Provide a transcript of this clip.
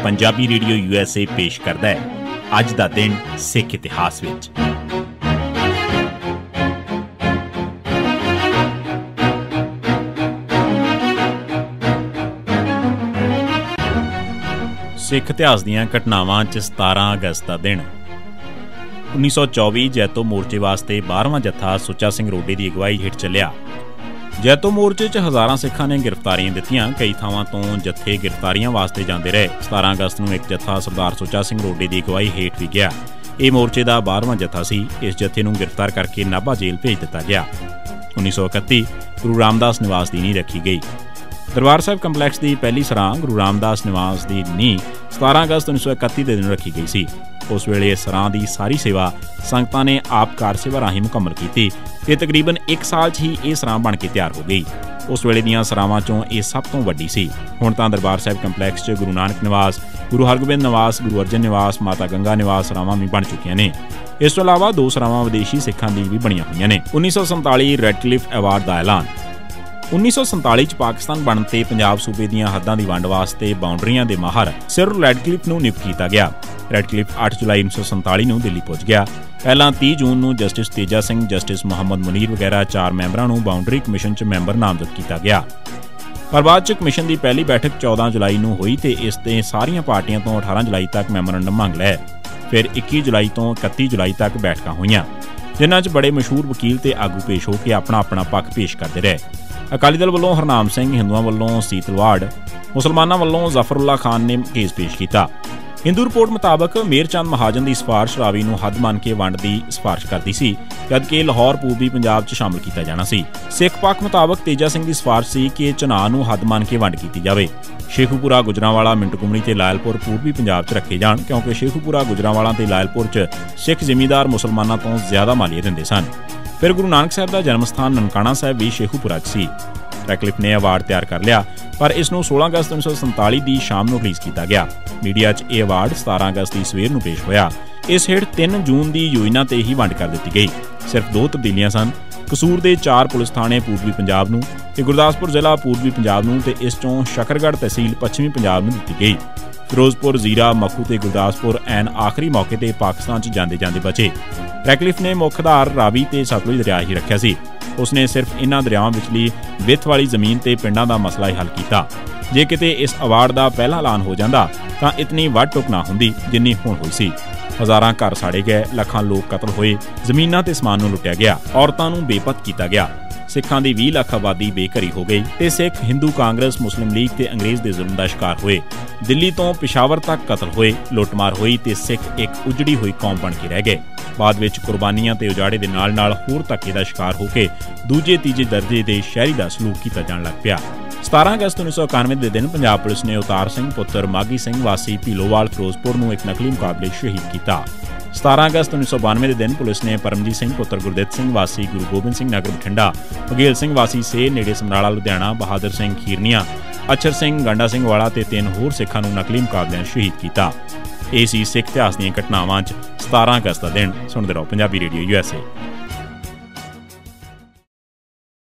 Punjabi radio USA पेश करदा है अज दा दिन सिख इतिहास विच। सिख इतिहास दीआं घटनावां च 17 अगस्त दा दिन 1924 जैतो मोर्चे वास्ते 12वां जत्था सुच्चा सिंह रोडे की अगवाई हेठ चलिया। जैतो मोर्चे च हज़ारां सिखां ने गिरफ्तारियां दित्तियां। कई थावां तो जत्थे गिरफ्तारियां वास्ते जांदे रहे। 17 अगस्त नूं एक जत्था सरदार सुच्चा सिंह रोडे की अगवाई हेठ भी गया। यह मोर्चे का 12वां जत्था सी। इस जत्थे नूं गिरफ्तार करके नाभा जेल भेज दिता गया। 1931 गुरु रामदास निवास की नींह रखी गई। दरबार साहिब कंपलैक्स की पहली सरां गुरु रामदास निवास की नींह 17 अगस्त 1931 के दिन रखी गई सी। उस वेले इस सरां की सारी सेवा संगतां ने आप कार सेवा राहीं मुकम्मल की ते तकरीबन 1 साल च ही यह सरां बन के तैयार हो गई। उस वेले दीआं सरावां चों यह सब तो वड्डी सी। हुण तां दरबार साहिब कंपलैक्स च गुरु नानक निवास, गुरु हरगोबिंद निवास, गुरु अर्जन निवास, माता गंगा निवास सरावां भी बन चुकियां ने। इस तो इलावा 2 सरावां विदेशी सिखां दी भी बणीआं होईआं ने। 1947 रैडक्लिफ अवार्ड का ऐलान 1947 च पाकिस्तान बनते पंजाब सूबे दीआं हद्दां दी वंड वास्ते बाउंडरियां दे माहर सर रैडक्लिफ नूं नियुक्त कीता गया। रैडक्लिफ 8 जुलाई 1947 नूं दिल्ली पहुंच गया। पहलां 30 जून नूं जस्टिस तेजा सिंह, जस्टिस मुहम्मद मुनीर वगैरह 4 मैंबरां नूं बाउंडरी कमिशन च मैंबर नामजद किया गया। पर बाद च कमिशन की पहली बैठक 14 जुलाई नूं होई ते इस ते सारियां पार्टियां तो 18 जुलाई तक मैमोरेंडम मंग लए। फिर 21 जुलाई तो 31 जुलाई तक बैठकां होईआं, जिन्हां च बड़े मशहूर वकील ते आगू पेश हो के अपना अपना पक्ष पेश करते रहे। अकाली दल वल्लों हरनाम सिंह, हिंदुआं वल्लों सीतलवाड़, मुसलमानां वल्लों जफरुल्ला खान ने केस पेश किया। हिंदू रिपोर्ट मुताबक मेहर चंद महाजन की सिफारिश रावी नूं हद मन के वंड की सिफारिश करती सी, जबकि लाहौर पूर्वी पंजाब च शामिल किया जाना सी। सिख पक्ष मुताबक तेजा सिंह की सिफारिश सी कि चनाह नूं हद मन के वंड की जाए। शेखूपुरा, गुजरांवाला, मिंटकुमरी ते लायलपुर पूर्वी पंजाब च रखे जाण, क्योंकि शेखूपुरा, गुजरांवाला ते लायलपुर च सिख जिमीदार मुसलमानां तो ज्यादा मालीए दिंदे सन। फिर गुरु नानक साहब का जन्म स्थान ननकाणा साहब भी शेखूपुरा च सी। रैडक्लिफ ने अवार्ड तैयार कर लिया, पर इसनूं 16 अगस्त 1947 की शाम नूं रिलीज़ किया गया। मीडिया च यह अवार्ड 17 अगस्त की सवेर नूं पेश होया। इस हेठ 3 जून की योजना ते ही वंड कर दी गई। सिर्फ 2 तब्दीलियां सन। कसूर के 4 पुलिस थाणे पूर्वी पंजाब नूं ते गुरदासपुर जिला पूर्वी पंजाब नूं ते इस चों शकरगढ़ तहसील पश्चिमी पंजाब नूं दित्ती गई। फिरोजपुर, जीरा, मखू ते गुरदासपुर ऐन आखिरी मौके ते पाकिस्तान च जांदे जांदे बचे। रैडक्लिफ ने मुख आधार रावी ते सतलुज दरिया ही रखिया सी। उसने सिर्फ इन्हां दरियावां विचली विथ वाली जमीन ते पिंडां दा मसला ही हल किया। जे किते इस अवार्ड का पहला ऐलान हो जाता तां इतनी वध टुक ना हुंदी जिन्नी हुण होई सी। हज़ारां घर साड़े गए, लखां लोग कतल होए, जमीनां ते समान नूं लुटिया गया, औरतां नूं बेपत किया गया। सिखां दी 20 लाख आबादी बेघरी हो गई ते सिख हिंदू कांग्रेस, मुस्लिम लीग ते अंग्रेज़ दे जुल्म दा शिकार होए। दिल्ली तो पिशावर तक कतल होए, लुटमार होई ते सिख एक उजड़ी हुई कौम बन के रह गए। बाद विच कुर्बानियां ते उजाड़े दे नाल नाल होर धक्के दा शिकार होके दूजे तीजे दर्जे दे शहरी दा सलूक कीता जाण लग पिया। 17 अगस्त 1991 के दिन पंजाब पुलिस ने अवतार सिंह पुत्र माघी सिंह वासी भीलोवाल फिरोजपुर नूं एक नकली मुकाबले शहीद किया। 17 अगस्त 1992 के दिन पुलिस ने परमजीत सिंह पुत्र गुरदित सिंह वासी गुरु गोबिंद सिंह नगर बठिंडा, बघेल सिंह वासी सेह नेड़े समराला लुधियाना, बहादुर सिंह खीरनिया, अक्षर सिंह गांडा सिंह वाला ते 3 होर सिखां नूं नकली मुकाबलिਆਂ शहीद किया। ਇਹ ਸੀ ਸਿੱਖ ਇਤਿਹਾਸ ਦੀਆਂ ਘਟਨਾਵਾਂ 'ਚ 17 अगस्त ਦਾ ਦਿਨ। ਸੁਣਦੇ ਰਹੋ ਪੰਜਾਬੀ ਰੇਡੀਓ USA।